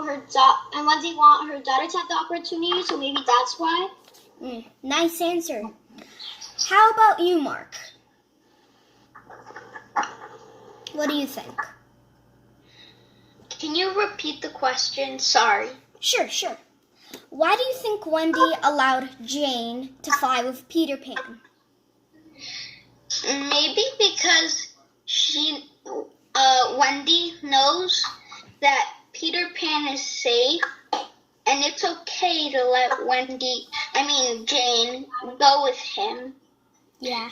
Wendy want her daughter to have the opportunity, so maybe that's why. Nice answer. How about you, Mark? What do you think? Can you repeat the question? Sorry. Sure. Why do you think Wendy allowed Jane to fly with Peter Pan? Maybe because Wendy knows that Peter Pan is safe, and it's okay to let Jane go with him. Yeah.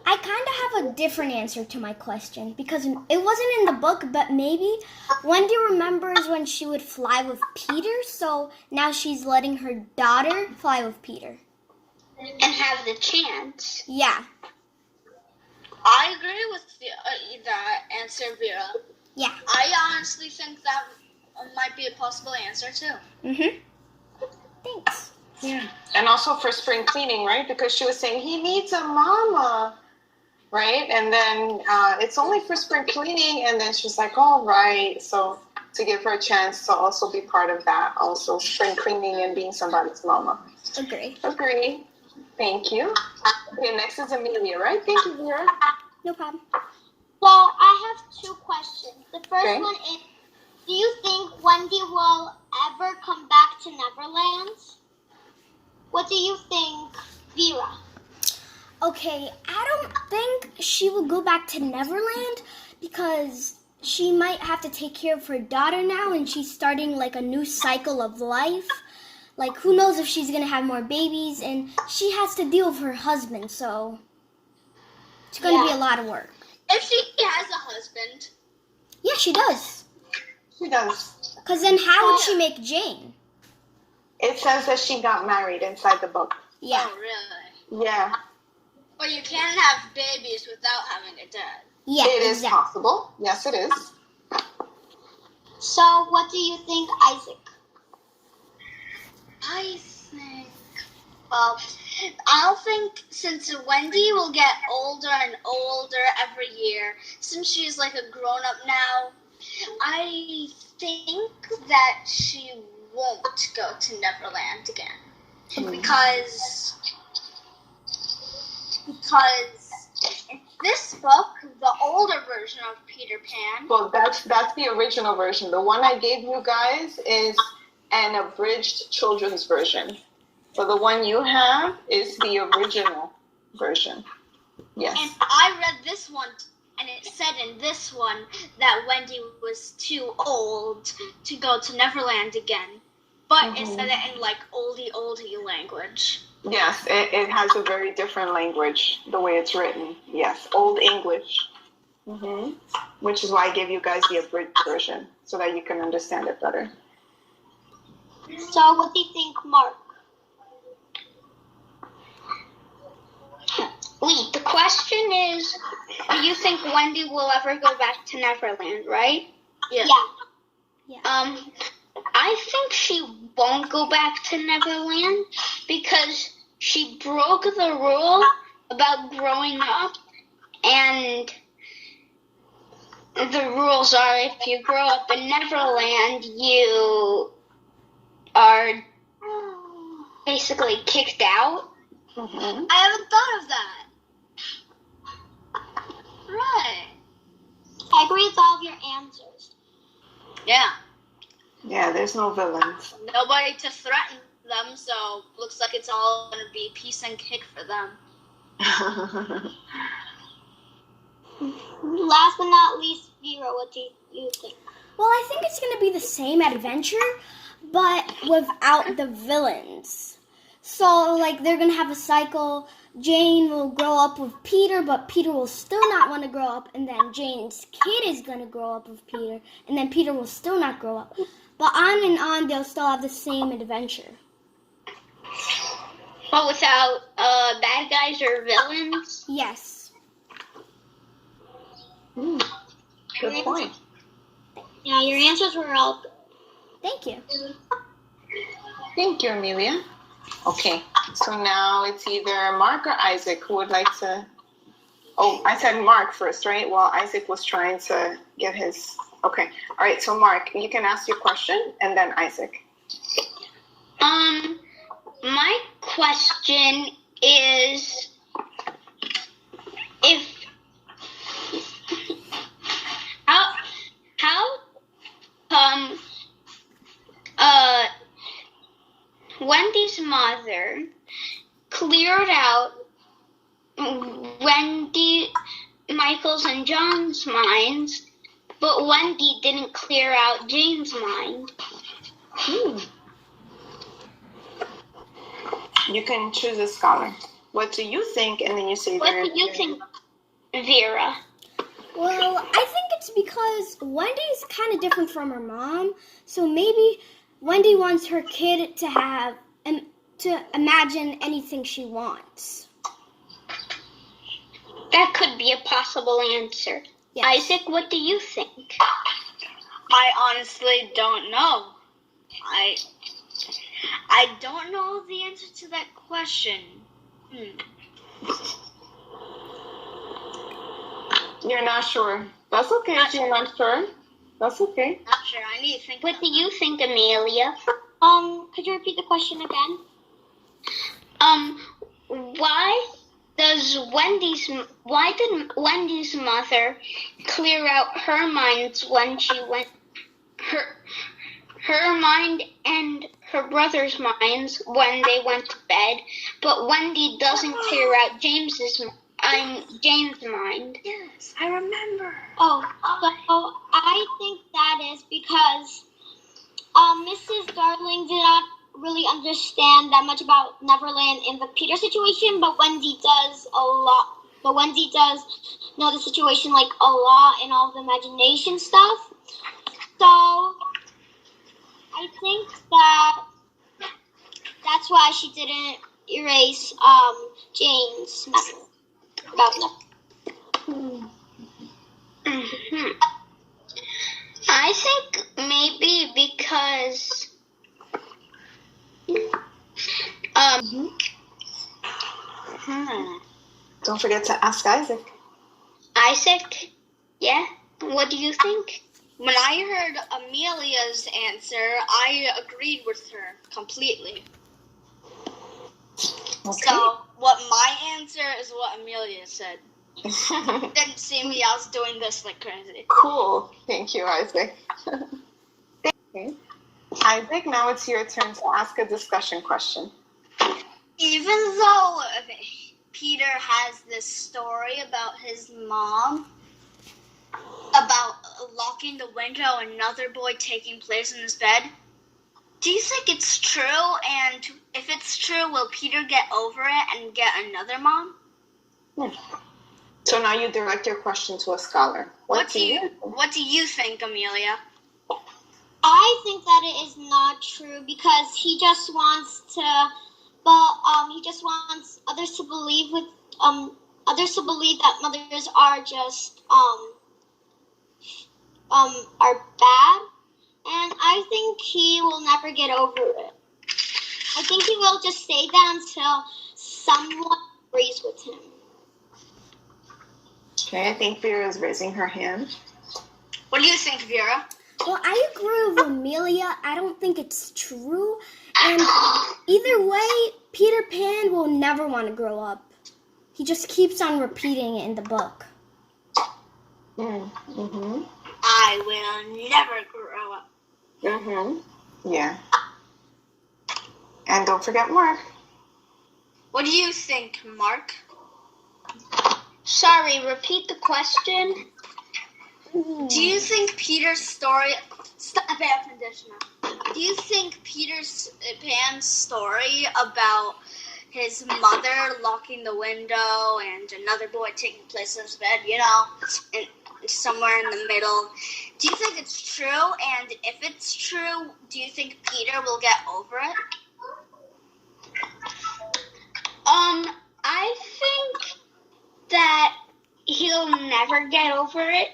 I kind of have a different answer to my question because it wasn't in the book, but maybe Wendy remembers when she would fly with Peter, so now she's letting her daughter fly with Peter. And have the chance. Yeah. I agree with that answer, Vera. Yeah. I honestly think that might be a possible answer, too. Thanks. Yeah. And also for spring cleaning, right? Because she was saying, he needs a mama, right? And then it's only for spring cleaning. And then she's like, all right. So to give her a chance to also be part of that, also spring cleaning and being somebody's mama. Agree. Thank you. Okay, next is Amelia, right? Thank you, Vera. No problem. Well, I have two questions. The first one is, do you think Wendy will ever come back to Neverland? What do you think, Vera? Okay, I don't think she will go back to Neverland because she might have to take care of her daughter now and she's starting like a new cycle of life. Like, who knows if she's going to have more babies, and she has to deal with her husband, so it's going to be a lot of work. If she has a husband. Yeah, she does. She does. Because then how would she make Jane? It says that she got married inside the book. Yeah. Oh, really? Yeah. But you can't have babies without having a dad. Yeah, It is possible. Yes, it is. So, what do you think, Isaac? I think since Wendy will get older and older every year, since she's like a grown-up now, I think that she won't go to Neverland again. Because in this book, the older version of Peter Pan... Well, that's the original version. The one I gave you guys is an abridged children's version. So the one you have is the original version. Yes. And I read this one, and it said in this one that Wendy was too old to go to Neverland again. But it said it in like oldie language. Yes, it has a very different language, the way it's written. Yes, Old English. Which is why I gave you guys the abridged version, so that you can understand it better. So, what do you think, Mark? Wait, the question is, do you think Wendy will ever go back to Neverland, right? Yeah. I think she won't go back to Neverland because she broke the rule about growing up, and the rules are if you grow up in Neverland, you are basically kicked out. I haven't thought of that. Right. I agree with all of your answers. Yeah. Yeah, there's no villains. Nobody to threaten them, so looks like it's all going to be peace and cake for them. Last but not least, Vera, what do you think? Well, I think it's going to be the same adventure, but without the villains. So, like, they're going to have a cycle. Jane will grow up with Peter, but Peter will still not want to grow up. And then Jane's kid is going to grow up with Peter. And then Peter will still not grow up. But on and on, they'll still have the same adventure. But without bad guys or villains? Yes. Good point. Yeah, your answers were all good. Thank you. Thank you, Amelia. Okay, so now it's either Mark or Isaac who would like to... Oh, I said Mark first, right? Well, Isaac was trying to get his Okay. All right. So Mark, you can ask your question, and then Isaac. My question is, if how come Wendy's mother cleared out Wendy, Michael's, and John's minds, but Wendy didn't clear out Jane's mind? You can choose a scholar. What do you think? And then you say. What do you think, Vera? Well, I think it's because Wendy's kind of different from her mom, so maybe Wendy wants her kid to have to imagine anything she wants. That could be a possible answer. Yes. Isaac, what do you think? I honestly don't know. I don't know the answer to that question. You're not sure. That's okay if you're not sure. That's okay. Not sure. I need to think. What do you think, Amelia? Could you repeat the question again? Why did Wendy's mother clear out her minds when she went her mind and her brother's minds when they went to bed, but Wendy doesn't clear out Jane's mind? Yes, I remember. So I think that is because Mrs. Darling did not really understand that much about Neverland in the Peter situation, but Wendy does a lot. But Wendy does know the situation like a lot and all the imagination stuff. So I think that's why she didn't erase Jane's memory about Neverland. I think maybe because Don't forget to ask Isaac. Isaac, yeah? What do you think? When I heard Amelia's answer, I agreed with her completely. Okay. So, what my answer is what Amelia said. Didn't see me, I was doing this like crazy. Cool. Thank you, Isaac. Okay. Isaac, now it's your turn to ask a discussion question. Even though Peter has this story about his mom, about locking the window and another boy taking place in his bed, do you think it's true? And if it's true, will Peter get over it and get another mom? So now you direct your question to a scholar. What do you think, Amelia? I think that it is not true because he just wants others to believe that mothers are just are bad, and I think he will never get over it. I think he will just say that until someone agrees with him. Okay, I think Vera is raising her hand. What do you think, Vera? Well, I agree with Amelia. I don't think it's true. And either way, Peter Pan will never want to grow up. He just keeps on repeating it in the book. Mm-hmm. I will never grow up. Mm-hmm. Yeah. And don't forget Mark. What do you think, Mark? Sorry, repeat the question. Do you think Peter's story... Stop air conditioner. Do you think Peter's Pan's story about his mother locking the window and another boy taking place in his bed, somewhere in the middle, do you think it's true? And if it's true, do you think Peter will get over it? I think that he'll never get over it.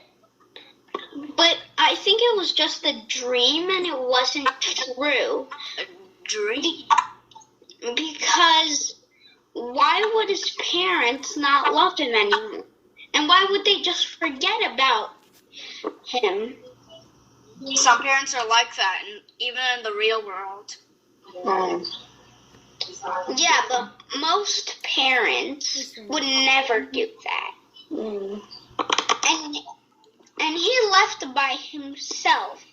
But I think it was just a dream and it wasn't true. A dream? Because why would his parents not love him anymore? And why would they just forget about him? Some parents are like that, and even in the real world. Mm. Yeah, but most parents would never do that. Mm. And he left by himself.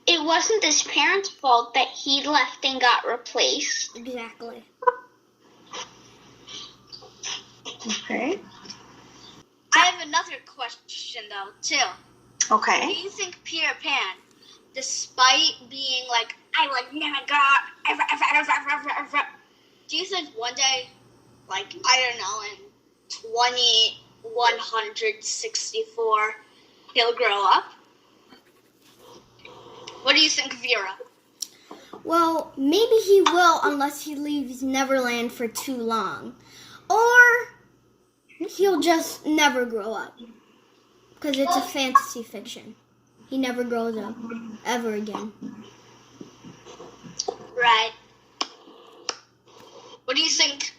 It wasn't his parents' fault that he left and got replaced. Exactly. Okay. I have another question, though, too. Do Okay. you think Peter Pan, despite being like, I would never grow up, ever, do you think one day, like, I don't know, in 2164, he'll grow up? What do you think, Vera? Well, maybe he will unless he leaves Neverland for too long. Or he'll just never grow up. Because it's a fantasy fiction. He never grows up. Ever again. Right. What do you think,